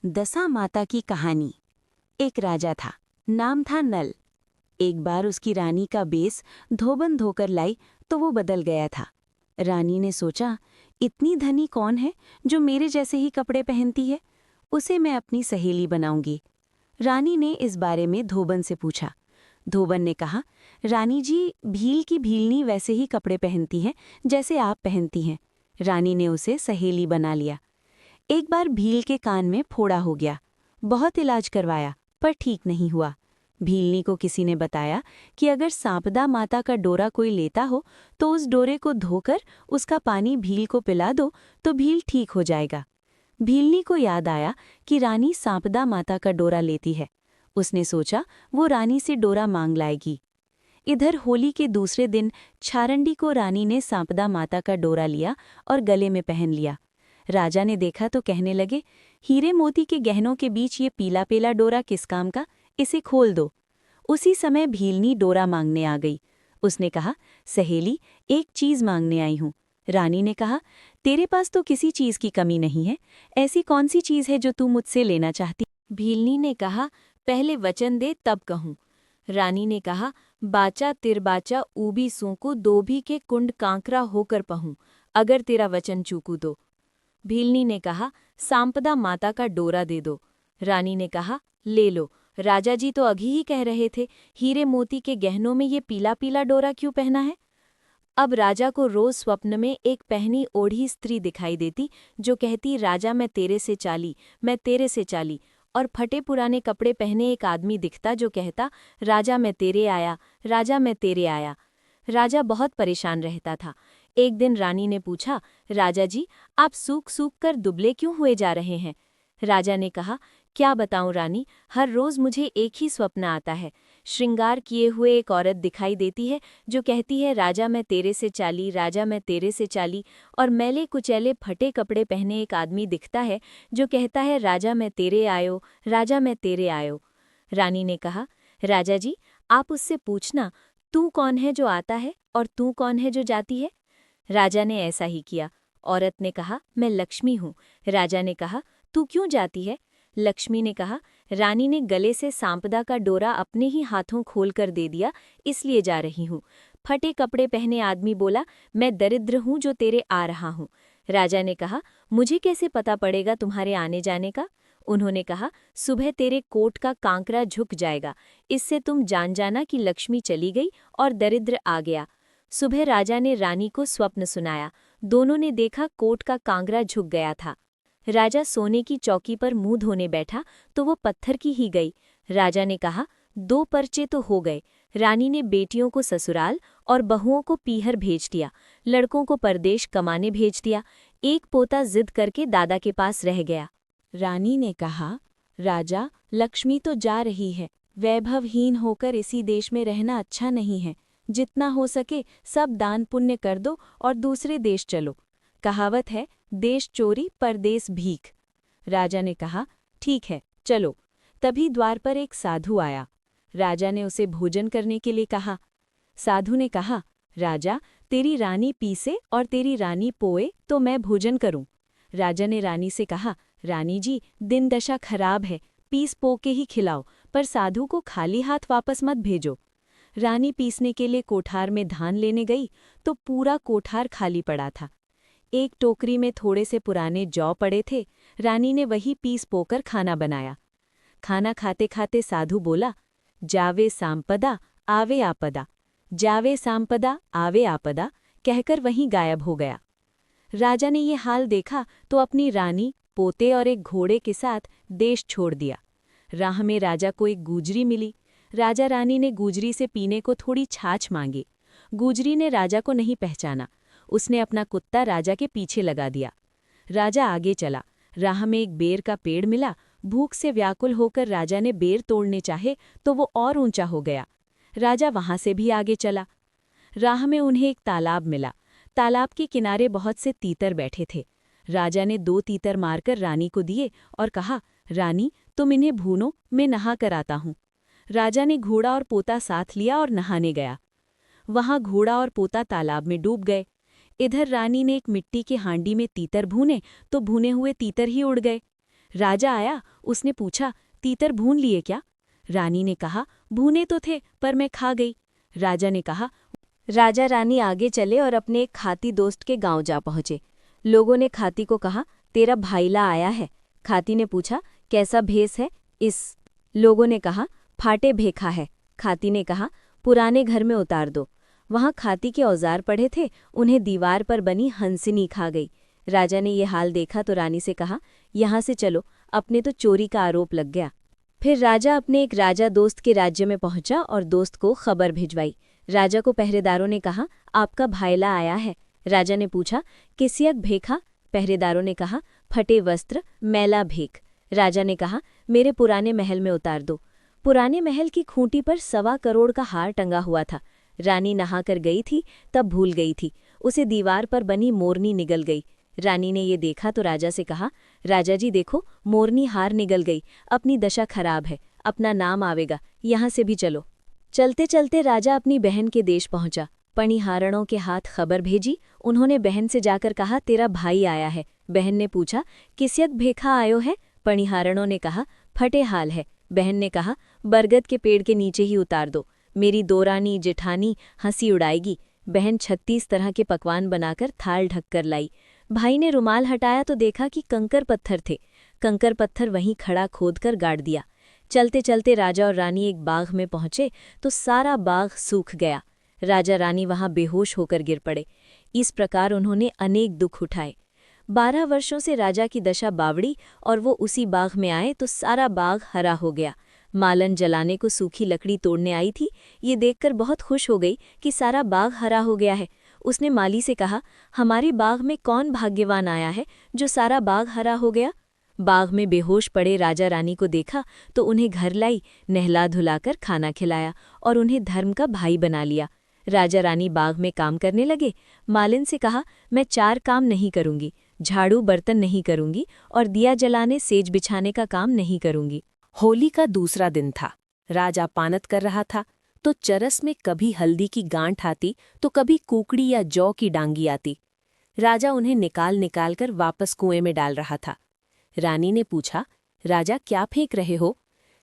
दशा माता की कहानी। एक राजा था, नाम था नल। एक बार उसकी रानी का बेस धोबन धोकर लाई तो वो बदल गया था। रानी ने सोचा, इतनी धनी कौन है जो मेरे जैसे ही कपड़े पहनती है? उसे मैं अपनी सहेली बनाऊंगी। रानी ने इस बारे में धोबन से पूछा। धोबन ने कहा, रानी जी, भील की भीलनी वैसे ही कपड़े पहनती हैं जैसे आप पहनती हैं। रानी ने उसे सहेली बना लिया। एक बार भील के कान में फोड़ा हो गया। बहुत इलाज करवाया पर ठीक नहीं हुआ। भीलनी को किसी ने बताया कि अगर सांपदा माता का डोरा कोई लेता हो तो उस डोरे को धोकर उसका पानी भील को पिला दो तो भील ठीक हो जाएगा। भीलनी को याद आया कि रानी सांपदा माता का डोरा लेती है। उसने सोचा वो रानी से डोरा मांग लाएगी। इधर होली के दूसरे दिन छारंडी को रानी ने सांपदा माता का डोरा लिया और गले में पहन लिया। राजा ने देखा तो कहने लगे, हीरे मोती के गहनों के बीच ये पीला पीला डोरा किस काम का? इसे खोल दो। उसी समय भीलनी डोरा मांगने आ गई। उसने कहा, सहेली, एक चीज मांगने आई हूँ। रानी ने कहा, तेरे पास तो किसी चीज की कमी नहीं है। ऐसी कौन सी चीज है जो तू मुझसे लेना चाहती? भीलनी ने कहा, पहले वचन दे तब कहूँ। रानी ने कहा, बाचा तिरबाचा ऊबी सूंकू दोभी के कुंड कांकरा होकर पहूँ, अगर तेरा वचन चूकू तो। भीलनी ने कहा, सांपदा माता का डोरा दे दो। रानी ने कहा, ले लो। राजा जी तो अभी ही कह रहे थे, हीरे मोती के गहनों में ये पीला पीला डोरा क्यों पहना है? अब राजा को रोज स्वप्न में एक पहनी ओढ़ी स्त्री दिखाई देती जो कहती, राजा मैं तेरे से चाली, मैं तेरे से चाली। और फटे पुराने कपड़े पहने एक आदमी दिखता जो कहता, राजा मैं तेरे आया, राजा मैं तेरे आया। राजा बहुत परेशान रहता था। एक दिन रानी ने पूछा, राजा जी, आप सूख सूख कर दुबले क्यों हुए जा रहे हैं? राजा ने कहा, क्या बताऊं रानी, हर रोज मुझे एक ही स्वप्न आता है। श्रृंगार किए हुए एक औरत दिखाई देती है जो कहती है, राजा मैं तेरे से चाली, राजा मैं तेरे से चाली। और मैले कुचैले फटे कपड़े पहने एक आदमी दिखता है जो कहता है, राजा मैं तेरे आयो, राजा मैं तेरे आयो। रानी ने कहा, राजा जी, आप उससे पूछना, तू कौन है जो आता है और तू कौन है जो जाती है? राजा ने ऐसा ही किया। औरत ने कहा, मैं लक्ष्मी हूँ। राजा ने कहा, तू क्यों जाती है? लक्ष्मी ने कहा, रानी ने गले से सांपदा का डोरा अपने ही हाथों खोलकर दे दिया, इसलिए जा रही हूँ। फटे कपड़े पहने आदमी बोला, मैं दरिद्र हूँ जो तेरे आ रहा हूँ। राजा ने कहा, मुझे कैसे पता पड़ेगा तुम्हारे आने जाने का? उन्होंने कहा, सुबह तेरे कोट का कांकरा झुक जाएगा, इससे तुम जान जाना कि लक्ष्मी चली गई और दरिद्र आ गया। सुबह राजा ने रानी को स्वप्न सुनाया। दोनों ने देखा कोट का कांगरा झुक गया था। राजा सोने की चौकी पर मुंह धोने बैठा तो वो पत्थर की ही गई। राजा ने कहा, दो पर्चे तो हो गए। रानी ने बेटियों को ससुराल और बहुओं को पीहर भेज दिया, लड़कों को परदेश कमाने भेज दिया। एक पोता जिद करके दादा के पास रह गया। रानी ने कहा, राजा, लक्ष्मी तो जा रही है, वैभवहीन होकर इसी देश में रहना अच्छा नहीं है। जितना हो सके सब दान पुण्य कर दो और दूसरे देश चलो। कहावत है, देश चोरी परदेस भीख। राजा ने कहा, ठीक है, चलो। तभी द्वार पर एक साधु आया। राजा ने उसे भोजन करने के लिए कहा। साधु ने कहा, राजा, तेरी रानी पीसे और तेरी रानी पोए तो मैं भोजन करूं। राजा ने रानी से कहा, रानी जी, दिन दशा खराब है, पीस पो के ही खिलाओ, पर साधु को खाली हाथ वापस मत भेजो। रानी पीसने के लिए कोठार में धान लेने गई तो पूरा कोठार खाली पड़ा था। एक टोकरी में थोड़े से पुराने जौ पड़े थे। रानी ने वही पीस पोकर खाना बनाया। खाना खाते खाते साधु बोला, जावे सांपदा आवे आपदा, जावे सांपदा आवे आपदा, कहकर वहीं गायब हो गया। राजा ने ये हाल देखा तो अपनी रानी, पोते और एक घोड़े के साथ देश छोड़ दिया। राह में राजा को एक गूजरी मिली। राजा रानी ने गूजरी से पीने को थोड़ी छाछ मांगी। गूजरी ने राजा को नहीं पहचाना। उसने अपना कुत्ता राजा के पीछे लगा दिया। राजा आगे चला। राह में एक बेर का पेड़ मिला। भूख से व्याकुल होकर राजा ने बेर तोड़ने चाहे तो वो और ऊंचा हो गया। राजा वहां से भी आगे चला। राह में उन्हें एक तालाब मिला। तालाब के किनारे बहुत से तीतर बैठे थे। राजा ने 2 तीतर मारकर रानी को दिए और कहा, रानी, तुम इन्हें भूनो, मैं नहा कर आता हूँ। राजा ने घोड़ा और पोता साथ लिया और नहाने गया। वहां घोड़ा और पोता तालाब में डूब गए। इधर रानी ने एक मिट्टी के हांडी में तीतर भूने तो भुने हुए तीतर ही उड़ गए। राजा आया, उसने पूछा, तीतर भून लिए क्या? रानी ने कहा, भूने तो थे पर मैं खा गई। राजा ने कहा। राजा रानी आगे चले और अपने एक खाती दोस्त के गांव जा पहुंचे। लोगों ने खाती को कहा, तेरा भाईला आया है। खाती ने पूछा, कैसा भेष है इस? लोगों ने कहा, फाटे भेखा है। खाती ने कहा, पुराने घर में उतार दो। वहां खाती के औजार पड़े थे, उन्हें दीवार पर बनी हंसिनी खा गई। राजा ने ये हाल देखा तो रानी से कहा, यहाँ से चलो, अपने तो चोरी का आरोप लग गया। फिर राजा अपने एक राजा दोस्त के राज्य में पहुंचा और दोस्त को खबर भिजवाई। राजा को पहरेदारों ने कहा, आपका भाईला आया है। राजा ने पूछा, किसियक भेखा? पहरेदारों ने कहा, फटे वस्त्र, मैला भेख। राजा ने कहा, मेरे पुराने महल में उतार दो। पुराने महल की खूंटी पर 1.25 करोड़ का हार टंगा हुआ था। रानी नहाकर गई थी, तब भूल गई थी। उसे दीवार पर बनी मोरनी निगल गई। रानी ने ये देखा तो राजा से कहा, राजा जी देखो, मोरनी हार निगल गई, अपनी दशा खराब है, अपना नाम आवेगा, यहाँ से भी चलो। चलते चलते राजा अपनी बहन के देश पहुंचा। पणिहारणों के हाथ खबर भेजी। उन्होंने बहन से जाकर कहा, तेरा भाई आया है। बहन ने पूछा, किसियक भेखा आयो है? पणिहारणों ने कहा, फटे हाल है। बहन ने कहा, बरगद के पेड़ के नीचे ही उतार दो, मेरी दोरानी जेठानी हंसी उड़ाएगी। बहन 36 तरह के पकवान बनाकर थाल ढककर लाई। भाई ने रुमाल हटाया तो देखा कि कंकर पत्थर थे। कंकर पत्थर वहीं खड़ा खोदकर गाड़ दिया। चलते चलते राजा और रानी एक बाग में पहुंचे तो सारा बाग सूख गया। राजा रानी वहां बेहोश होकर गिर पड़े। इस प्रकार उन्होंने अनेक दुख उठाए। 12 वर्षों से राजा की दशा बावड़ी और वो उसी बाग में आए तो सारा बाग हरा हो गया। मालन जलाने को सूखी लकड़ी तोड़ने आई थी, ये देखकर बहुत खुश हो गई कि सारा बाग हरा हो गया है। उसने माली से कहा, हमारे बाग में कौन भाग्यवान आया है जो सारा बाग हरा हो गया? बाग में बेहोश पड़े राजा रानी को देखा तो उन्हें घर लाई, नहला धुलाकर खाना खिलाया और उन्हें धर्म का भाई बना लिया। राजा रानी बाग में काम करने लगे। मालिन से कहा, मैं 4 काम नहीं करूंगी, झाड़ू बर्तन नहीं करूंगी और दिया जलाने सेज बिछाने का काम नहीं करूंगी। होली का दूसरा दिन था। राजा पानत कर रहा था तो चरस में कभी हल्दी की गांठ आती तो कभी कुकड़ी या जौ की डांगी आती। राजा उन्हें निकाल निकाल कर वापस कुएं में डाल रहा था। रानी ने पूछा, राजा क्या फेंक रहे हो?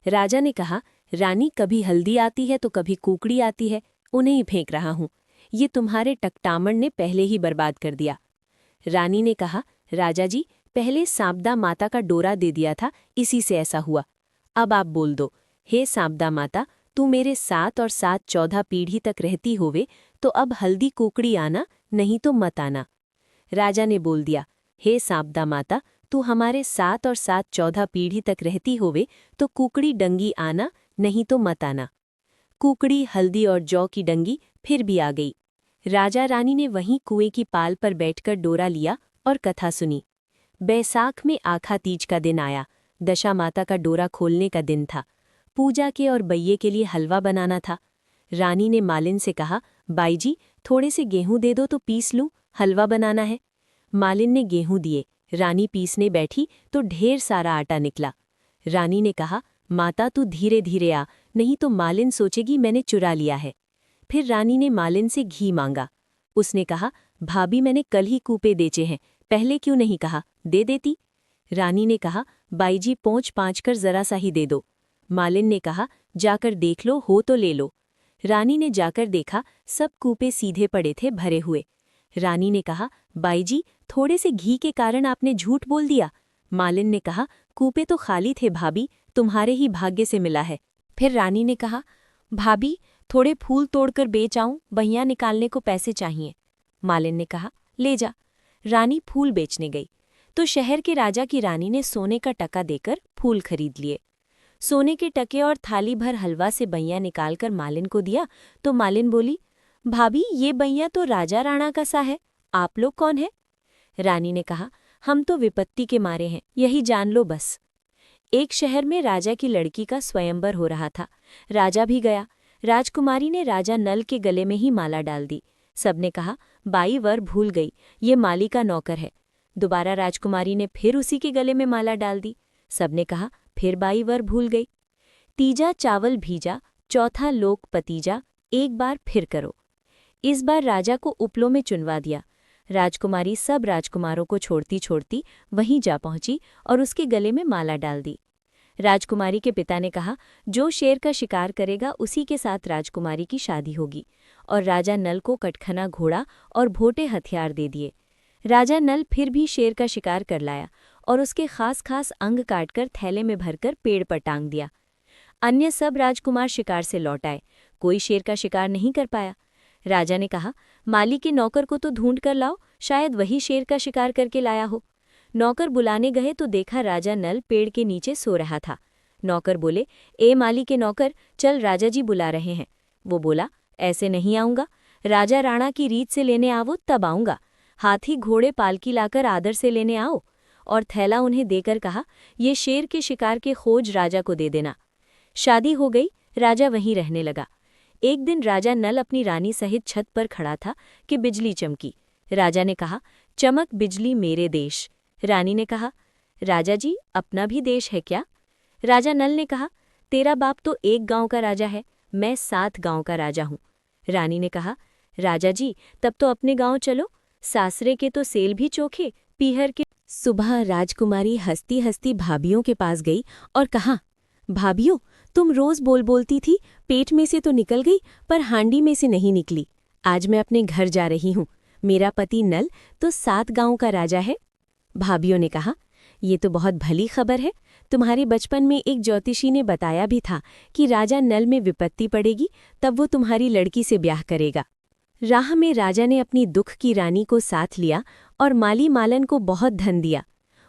राजा ने कहा, रानी कभी हल्दी आती है तो कभी कुकड़ी आती है, उन्हें ही फेंक रहा हूं। ये तुम्हारे टकटामण ने पहले ही बर्बाद कर दिया। रानी ने कहा, राजा जी पहले सांपदा माता का डोरा दे दिया था, इसी से ऐसा हुआ। अब आप बोल दो, हे सांपदा माता, तू मेरे 7 और 7 14 पीढ़ी तक रहती होवे तो अब हल्दी कुकड़ी आना, नहीं तो मत आना। राजा ने बोल दिया, हे सांपदा माता, तू हमारे 7 और 7 14 पीढ़ी तक रहती होवे तो कुकड़ी डंगी आना, नहीं तो मत आना। कुकड़ी, हल्दी और जौ की डंगी फिर भी आ गई। राजा रानी ने वहीं कुएं की पाल पर बैठकर डोरा लिया और कथा सुनी। बैसाख में आखा तीज का दिन आया। दशा माता का डोरा खोलने का दिन था। पूजा के और बैये के लिए हलवा बनाना था। रानी ने मालिन से कहा, बाई जी थोड़े से गेहूं दे दो तो पीस लूं, हलवा बनाना है। मालिन ने गेहूं दिए। रानी पीसने बैठी तो ढेर सारा आटा निकला। रानी ने कहा, माता तू धीरे धीरे आ, नहीं तो मालिन सोचेगी मैंने चुरा लिया है। फिर रानी ने मालिन से घी मांगा। उसने कहा, भाभी मैंने कल ही कूपे बेचे हैं, पहले क्यों नहीं कहा, दे देती। रानी ने कहा, बाई जी पोंछ पाँच कर जरा सा ही दे दो। मालिन ने कहा, जाकर देख लो, हो तो ले लो। रानी ने जाकर देखा, सब कूपे सीधे पड़े थे, भरे हुए। रानी ने कहा, बाई जी थोड़े से घी के कारण आपने झूठ बोल दिया। मालिन ने कहा, कूपे तो खाली थे भाभी, तुम्हारे ही भाग्य से मिला है। फिर रानी ने कहा, भाभी थोड़े फूल तोड़कर बेच आऊं, बहियां निकालने को पैसे चाहिए। मालिन ने कहा, ले जा। रानी फूल बेचने गई तो शहर के राजा की रानी ने सोने का टका देकर फूल खरीद लिए। सोने के टके और थाली भर हलवा से बइया निकालकर मालिन को दिया तो मालिन बोली, भाभी ये बइया तो राजा राणा का सा है, आप लोग कौन है? रानी ने कहा, हम तो विपत्ति के मारे हैं, यही जान लो बस। एक शहर में राजा की लड़की का स्वयंवर हो रहा था। राजा भी गया। राजकुमारी ने राजा नल के गले में ही माला डाल दी। सबने कहा, बाई वर भूल गई, ये माली का नौकर है। दोबारा राजकुमारी ने फिर उसी के गले में माला डाल दी। सबने कहा, फिर बाई वर भूल गई। तीजा चावल भीजा, चौथा लोक पतीजा, एक बार फिर करो। इस बार राजा को उपलों में चुनवा दिया। राजकुमारी सब राजकुमारों को छोड़ती छोड़ती वहीं जा पहुंची और उसके गले में माला डाल दी। राजकुमारी के पिता ने कहा, जो शेर का शिकार करेगा उसी के साथ राजकुमारी की शादी होगी, और राजा नल को कटखना घोड़ा और भोटे हथियार दे दिए। राजा नल फिर भी शेर का शिकार कर लाया और उसके खास खास अंग काटकर थैले में भरकर पेड़ पर टांग दिया। अन्य सब राजकुमार शिकार से लौट आए, कोई शेर का शिकार नहीं कर पाया। राजा ने कहा, माली के नौकर को तो ढूंढ कर लाओ, शायद वही शेर का शिकार करके लाया हो। नौकर बुलाने गए तो देखा राजा नल पेड़ के नीचे सो रहा था। नौकर बोले, ए माली के नौकर, चल राजा जी बुला रहे हैं। वो बोला, ऐसे नहीं आऊंगा, राजा राणा की रीत से लेने आवो तब आऊंगा। हाथी घोड़े पालकी लाकर आदर से लेने आओ। और थैला उन्हें देकर कहा, ये शेर के शिकार के खोज राजा को दे देना। शादी हो गई, राजा वहीं रहने लगा। एक दिन राजा नल अपनी रानी सहित छत पर खड़ा था कि बिजली चमकी। राजा ने कहा, चमक बिजली मेरे देश। रानी ने कहा, राजा जी अपना भी देश है क्या? राजा नल ने कहा, तेरा बाप तो एक गांव का राजा है, मैं 7 गांव का राजा हूँ। रानी ने कहा, राजा जी तब तो अपने गांव चलो, सासरे के तो सेल भी चोखे, पीहर के। सुबह राजकुमारी हंसती हंसती भाभियों के पास गई और कहा, भाभियों, तुम रोज बोलती थी, पेट में से तो निकल गई पर हांडी में से नहीं निकली। आज मैं अपने घर जा रही हूँ, मेरा पति नल तो 7 गांव का राजा है। भाभियों ने कहा, ये तो बहुत भली खबर है, तुम्हारे बचपन में एक ज्योतिषी ने बताया भी था कि राजा नल में विपत्ति पड़ेगी, तब वो तुम्हारी लड़की से ब्याह करेगा। राह में राजा ने अपनी दुख की रानी को साथ लिया और माली मालन को बहुत धन दिया।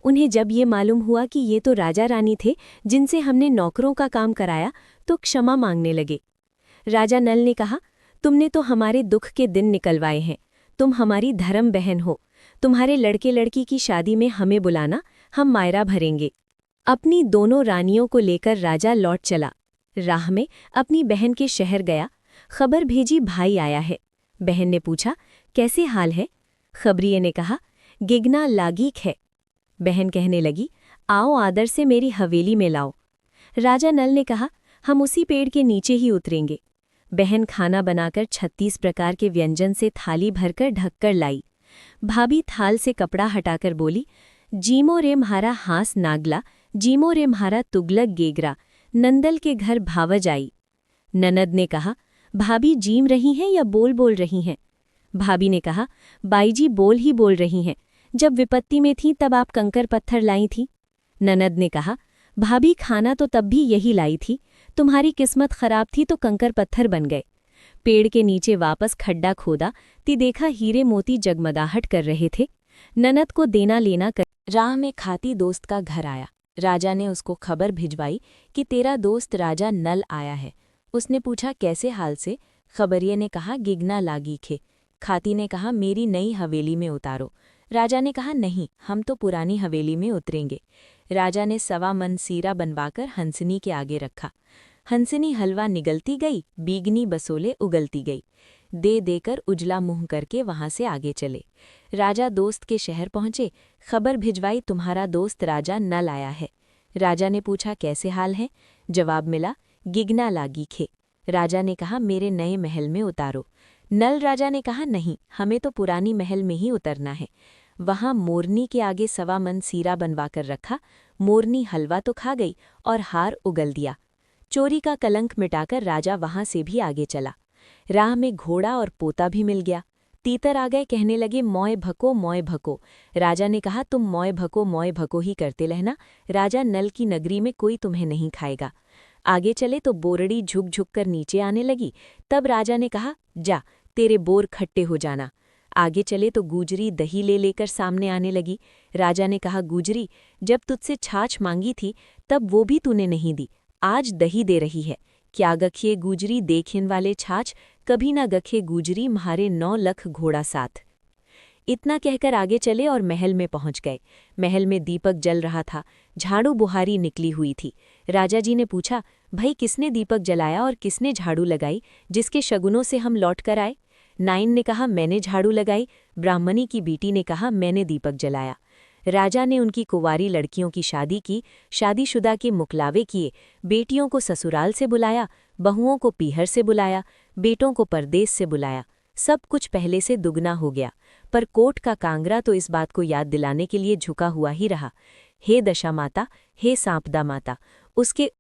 उन्हें जब ये मालूम हुआ कि ये तो राजा रानी थे जिनसे हमने नौकरों का काम कराया, तो क्षमा मांगने लगे। राजा नल ने कहा, तुमने तो हमारे दुख के दिन निकलवाए हैं, तुम हमारी धर्म बहन हो, तुम्हारे लड़के लड़की की शादी में हमें बुलाना, हम मायरा भरेंगे। अपनी दोनों रानियों को लेकर राजा लौट चला। राह में अपनी बहन के शहर गया, खबर भेजी भाई आया है। बहन ने पूछा, कैसे हाल है? खबरिये ने कहा, गिगना लागीक है। बहन कहने लगी, आओ आदर से मेरी हवेली में लाओ। राजा नल ने कहा, हम उसी पेड़ के नीचे ही उतरेंगे। बहन खाना बनाकर 36 प्रकार के व्यंजन से थाली भरकर ढककर लाई। भाभी थाल से कपड़ा हटाकर बोली, जीमो रे म्हारा हास नागला, जीमो रे म्हारा तुगलक गेगरा, नंदल के घर भावज आई। ननद ने कहा, भाभी जीम रही हैं या बोल रही हैं? भाभी ने कहा, बाईजी बोल ही बोल रही हैं, जब विपत्ति में थी तब आप कंकर पत्थर लाई थी। ननद ने कहा, भाभी खाना तो तब भी यही लाई थी, तुम्हारी किस्मत खराब थी तो कंकर पत्थर बन गए। पेड़ के नीचे वापस खड्डा खोदा ती देखा हीरे मोती जगमगाहट कर रहे थे। ननद को देना लेना कर राह में खाती दोस्त का घर आया। राजा ने उसको खबर भिजवाई कि तेरा दोस्त राजा नल आया है। उसने पूछा, कैसे हाल से? खबरिये ने कहा, गिगना लागी खे। खाती ने कहा, मेरी नई हवेली में उतारो। राजा ने कहा, नहीं, हम तो पुरानी हवेली में उतरेंगे। राजा ने 1.25 मन सीरा बनवाकर हंसनी के आगे रखा। हंसनी हलवा निगलती गई, बीगनी बसोले उगलती गई। दे देकर उजला मुंह करके वहां से आगे चले। राजा दोस्त के शहर पहुंचे, खबर भिजवाई, तुम्हारा दोस्त राजा नल आया है। राजा ने पूछा, कैसे हाल है? जवाब मिला, गिगना लागी खे। राजा ने कहा, मेरे नए महल में उतारो। नल राजा ने कहा, नहीं, हमें तो पुरानी महल में ही उतरना है। वहां मोरनी के आगे 1.25 मन सीरा बनवाकर रखा। मोरनी हलवा तो खा गई और हार उगल दिया। चोरी का कलंक मिटाकर राजा वहां से भी आगे चला। राह में घोड़ा और पोता भी मिल गया। तीतर आ गए, कहने लगे, मोय भको मोय भको। राजा ने कहा, तुम मोय भको ही करते रहना, राजा नल की नगरी में कोई तुम्हें नहीं खाएगा। आगे चले तो बोरड़ी झुक झुक कर नीचे आने लगी। तब राजा ने कहा, जा, तेरे बोर खट्टे हो जाना। आगे चले तो गूजरी दही ले लेकर सामने आने लगी। राजा ने कहा, गूजरी, जब तुझसे छाछ मांगी थी तब वो भी तूने नहीं दी, आज दही दे रही है। क्या गखिए गूजरी देखिन वाले छाछ, कभी ना गखे गूजरी म्हारे 9 लख घोड़ा साथ। इतना कहकर आगे चले और महल में पहुंच गए। महल में दीपक जल रहा था, झाड़ू बुहारी निकली हुई थी। राजा जी ने पूछा, भाई किसने दीपक जलाया और किसने झाड़ू लगाई, जिसके शगुनों से हम लौट कर आए? नाइन ने कहा, मैंने झाड़ू लगाई। ब्राह्मणी की बेटी ने कहा, मैंने दीपक जलाया। राजा ने उनकी कुंवारी लड़कियों की शादी की, शादीशुदा के मुकलावे किए, बेटियों को ससुराल से बुलाया, बहुओं को पीहर से बुलाया, बेटों को परदेस से बुलाया। सब कुछ पहले से दुगना हो गया, पर कोट का कांगरा तो इस बात को याद दिलाने के लिए झुका हुआ ही रहा। हे दशा माता, हे सांपदा माता। उसके